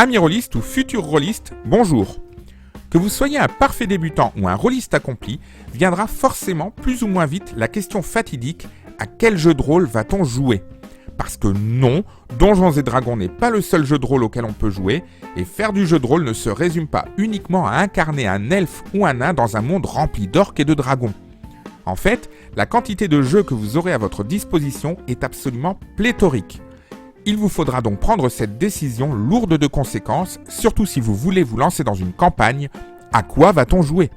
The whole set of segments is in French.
Amis rôlistes ou futurs rôlistes, bonjour. Que vous soyez un parfait débutant ou un rôliste accompli, viendra forcément plus ou moins vite la question fatidique « à quel jeu de rôle va-t-on jouer ?» Parce que non, Donjons et Dragons n'est pas le seul jeu de rôle auquel on peut jouer, et faire du jeu de rôle ne se résume pas uniquement à incarner un elfe ou un nain dans un monde rempli d'orques et de dragons. En fait, la quantité de jeux que vous aurez à votre disposition est absolument pléthorique. Il vous faudra donc prendre cette décision lourde de conséquences, surtout si vous voulez vous lancer dans une campagne. À quoi va-t-on jouer ?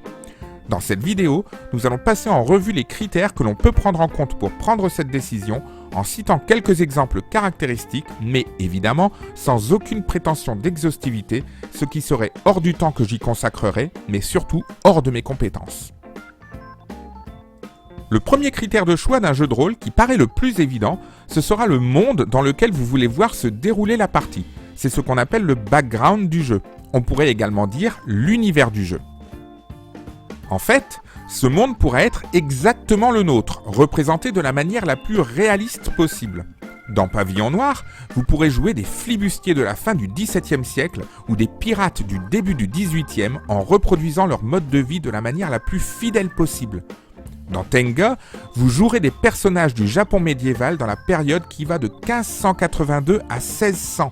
Dans cette vidéo, nous allons passer en revue les critères que l'on peut prendre en compte pour prendre cette décision, en citant quelques exemples caractéristiques, mais évidemment sans aucune prétention d'exhaustivité, ce qui serait hors du temps que j'y consacrerai, mais surtout hors de mes compétences. Le premier critère de choix d'un jeu de rôle qui paraît le plus évident, ce sera le monde dans lequel vous voulez voir se dérouler la partie. C'est ce qu'on appelle le background du jeu. On pourrait également dire l'univers du jeu. En fait, ce monde pourrait être exactement le nôtre, représenté de la manière la plus réaliste possible. Dans Pavillon Noir, vous pourrez jouer des flibustiers de la fin du XVIIe siècle ou des pirates du début du XVIIIe en reproduisant leur mode de vie de la manière la plus fidèle possible. Dans Tenga, vous jouerez des personnages du Japon médiéval dans la période qui va de 1582 à 1600.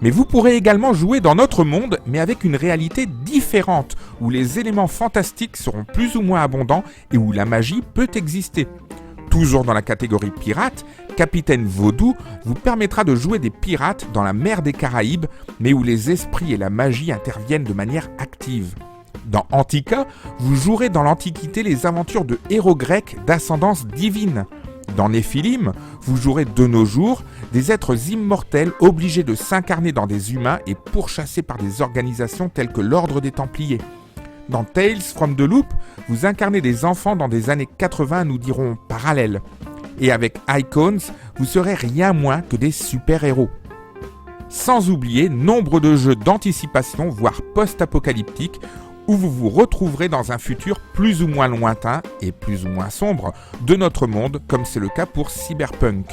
Mais vous pourrez également jouer dans notre monde, mais avec une réalité différente, où les éléments fantastiques seront plus ou moins abondants et où la magie peut exister. Toujours dans la catégorie pirate, Capitaine Vaudou vous permettra de jouer des pirates dans la mer des Caraïbes, mais où les esprits et la magie interviennent de manière active. Dans Antica, vous jouerez dans l'Antiquité les aventures de héros grecs d'ascendance divine. Dans Néphilim, vous jouerez de nos jours des êtres immortels obligés de s'incarner dans des humains et pourchassés par des organisations telles que l'Ordre des Templiers. Dans Tales from the Loop, vous incarnez des enfants dans des années 80, nous dirons parallèles. Et avec Icons, vous serez rien moins que des super-héros. Sans oublier nombre de jeux d'anticipation, voire post-apocalyptiques, où vous vous retrouverez dans un futur plus ou moins lointain et plus ou moins sombre de notre monde, comme c'est le cas pour Cyberpunk.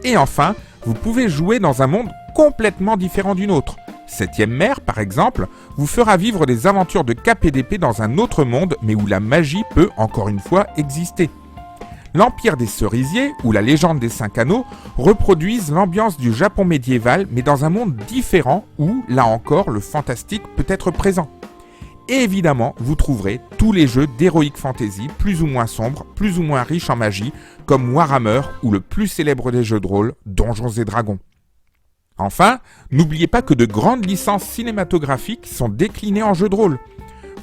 Et enfin, vous pouvez jouer dans un monde complètement différent du nôtre. Septième Mer, par exemple, vous fera vivre des aventures de cap et d'épée dans un autre monde, mais où la magie peut, encore une fois, exister. L'Empire des Cerisiers, ou la Légende des Cinq Anneaux, reproduisent l'ambiance du Japon médiéval, mais dans un monde différent où, là encore, le fantastique peut être présent. Et évidemment, vous trouverez tous les jeux d'Heroic Fantasy plus ou moins sombres, plus ou moins riches en magie, comme Warhammer ou le plus célèbre des jeux de rôle, Donjons et Dragons. Enfin, n'oubliez pas que de grandes licences cinématographiques sont déclinées en jeux de rôle.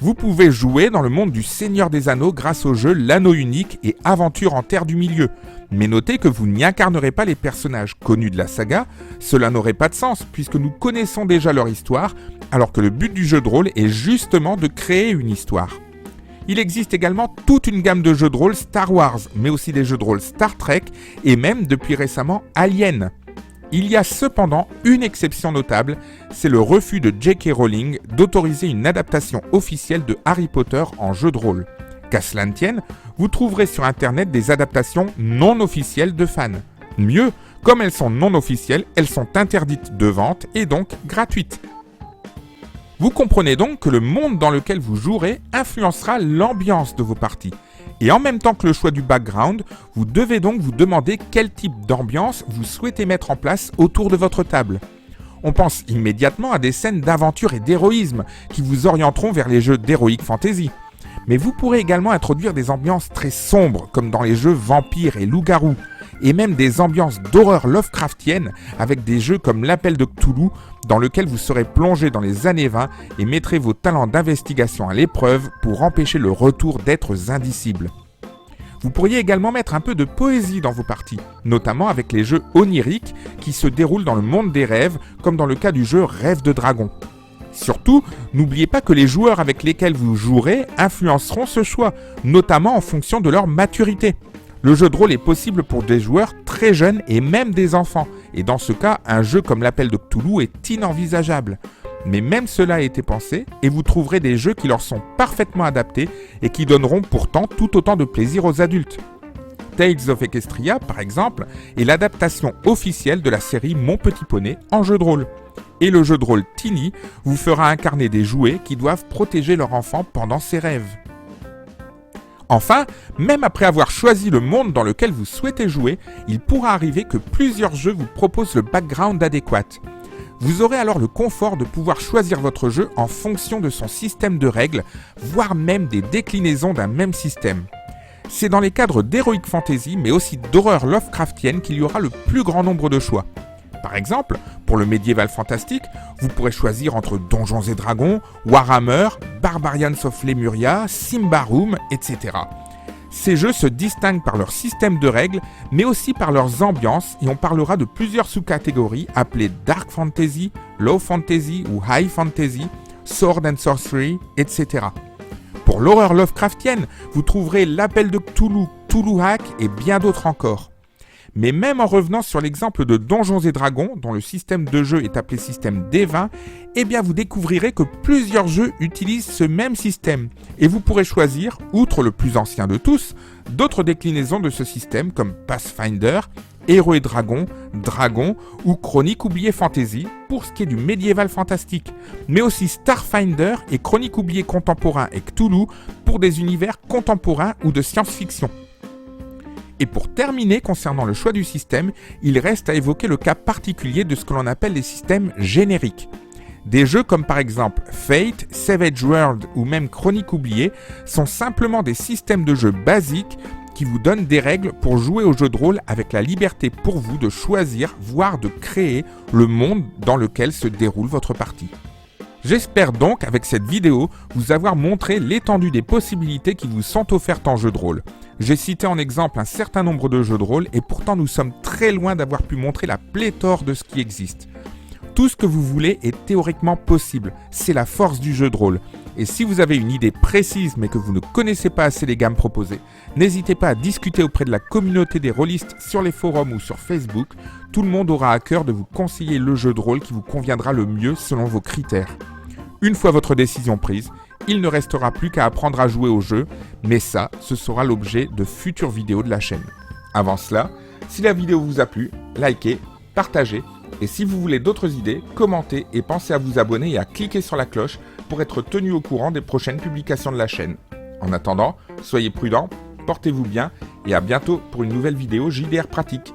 Vous pouvez jouer dans le monde du Seigneur des Anneaux grâce au jeu L'Anneau Unique et Aventure en Terre du Milieu. Mais notez que vous n'y incarnerez pas les personnages connus de la saga, cela n'aurait pas de sens puisque nous connaissons déjà leur histoire, alors que le but du jeu de rôle est justement de créer une histoire. Il existe également toute une gamme de jeux de rôle Star Wars, mais aussi des jeux de rôle Star Trek et même depuis récemment Alien. Il y a cependant une exception notable, c'est le refus de J.K. Rowling d'autoriser une adaptation officielle de Harry Potter en jeu de rôle. Qu'à cela ne tienne, vous trouverez sur internet des adaptations non officielles de fans. Mieux, comme elles sont non officielles, elles sont interdites de vente et donc gratuites. Vous comprenez donc que le monde dans lequel vous jouerez influencera l'ambiance de vos parties. Et en même temps que le choix du background, vous devez donc vous demander quel type d'ambiance vous souhaitez mettre en place autour de votre table. On pense immédiatement à des scènes d'aventure et d'héroïsme qui vous orienteront vers les jeux d'Heroic Fantasy. Mais vous pourrez également introduire des ambiances très sombres, comme dans les jeux vampires et loups-garous, et même des ambiances d'horreur Lovecraftienne avec des jeux comme l'Appel de Cthulhu, dans lequel vous serez plongé dans les années 20 et mettrez vos talents d'investigation à l'épreuve pour empêcher le retour d'êtres indicibles. Vous pourriez également mettre un peu de poésie dans vos parties, notamment avec les jeux oniriques qui se déroulent dans le monde des rêves, comme dans le cas du jeu Rêve de Dragon. Surtout, n'oubliez pas que les joueurs avec lesquels vous jouerez influenceront ce choix, notamment en fonction de leur maturité. Le jeu de rôle est possible pour des joueurs très jeunes et même des enfants, et dans ce cas, un jeu comme l'Appel de Cthulhu est inenvisageable. Mais même cela a été pensé, et vous trouverez des jeux qui leur sont parfaitement adaptés et qui donneront pourtant tout autant de plaisir aux adultes. Tales of Equestria, par exemple, est l'adaptation officielle de la série Mon Petit Poney en jeu de rôle. Et le jeu de rôle Tiny vous fera incarner des jouets qui doivent protéger leur enfant pendant ses rêves. Enfin, même après avoir choisi le monde dans lequel vous souhaitez jouer, il pourra arriver que plusieurs jeux vous proposent le background adéquat. Vous aurez alors le confort de pouvoir choisir votre jeu en fonction de son système de règles, voire même des déclinaisons d'un même système. C'est dans les cadres d'Heroic Fantasy, mais aussi d'horreur Lovecraftienne qu'il y aura le plus grand nombre de choix. Par exemple, pour le médiéval fantastique, vous pourrez choisir entre Donjons et Dragons, Warhammer, Barbarians of Lemuria, Symbaroum, etc. Ces jeux se distinguent par leur système de règles, mais aussi par leurs ambiances, et on parlera de plusieurs sous-catégories appelées Dark Fantasy, Low Fantasy ou High Fantasy, Sword and Sorcery, etc. Pour l'horreur Lovecraftienne, vous trouverez l'Appel de Cthulhu, Cthulhuac et bien d'autres encore. Mais même en revenant sur l'exemple de Donjons et Dragons, dont le système de jeu est appelé système D20, eh bien vous découvrirez que plusieurs jeux utilisent ce même système. Et vous pourrez choisir, outre le plus ancien de tous, d'autres déclinaisons de ce système comme Pathfinder, Héros et Dragons, Dragon ou Chronique oubliée Fantasy pour ce qui est du médiéval fantastique, mais aussi Starfinder et Chronique oubliée contemporain et Cthulhu pour des univers contemporains ou de science-fiction. Et pour terminer concernant le choix du système, il reste à évoquer le cas particulier de ce que l'on appelle les systèmes génériques. Des jeux comme par exemple Fate, Savage World ou même Chronique oubliée sont simplement des systèmes de jeu basiques qui vous donnent des règles pour jouer au jeu de rôle avec la liberté pour vous de choisir, voire de créer le monde dans lequel se déroule votre partie. J'espère donc avec cette vidéo vous avoir montré l'étendue des possibilités qui vous sont offertes en jeu de rôle. J'ai cité en exemple un certain nombre de jeux de rôle et pourtant nous sommes très loin d'avoir pu montrer la pléthore de ce qui existe. Tout ce que vous voulez est théoriquement possible, c'est la force du jeu de rôle. Et si vous avez une idée précise mais que vous ne connaissez pas assez les gammes proposées, n'hésitez pas à discuter auprès de la communauté des rôlistes sur les forums ou sur Facebook. Tout le monde aura à cœur de vous conseiller le jeu de rôle qui vous conviendra le mieux selon vos critères. Une fois votre décision prise, il ne restera plus qu'à apprendre à jouer au jeu, mais ça, ce sera l'objet de futures vidéos de la chaîne. Avant cela, si la vidéo vous a plu, likez, partagez, et si vous voulez d'autres idées, commentez et pensez à vous abonner et à cliquer sur la cloche pour être tenu au courant des prochaines publications de la chaîne. En attendant, soyez prudents, portez-vous bien et à bientôt pour une nouvelle vidéo JDR pratique.